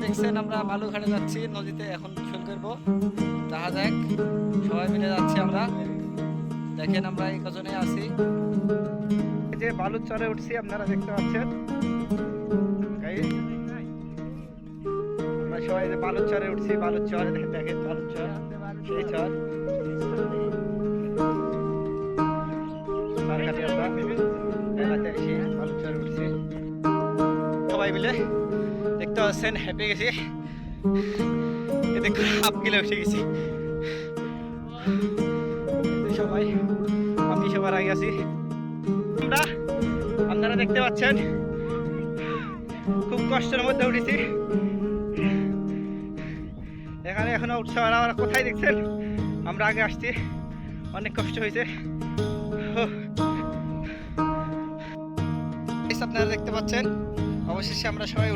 দেখছেন আমরা বালুঘাটে যাচ্ছি, নদীতে এখন গোসল করবো। দেখা যাক, সবাই মিলে যাচ্ছি আমরা। দেখেন আমরা এই কজনে আছি, এই যে বালুর চরে উঠছি, আপনারা দেখতে পাচ্ছেন। আমরা সবাই যে বালুর চরে উঠছি, বালুর চরে দেখেন বালুর চর, সেই চর সবাই মিলে দেখতে পাচ্ছেন, হেঁপে গেছি, এতে হাফ কিলো উঠে গেছি সবাই। আমি সবার আগে আছি। আমরা, আপনারা দেখতে পাচ্ছেন, খুব কষ্টের মধ্যে উঠেছি। এখানে এখনো উঠছে, আমরা কোথায় দেখছেন, আমরা আগে আসছি, অনেক কষ্ট হয়েছে। আপনারা দেখতে পাচ্ছেন, অবশেষে আমরা সবাই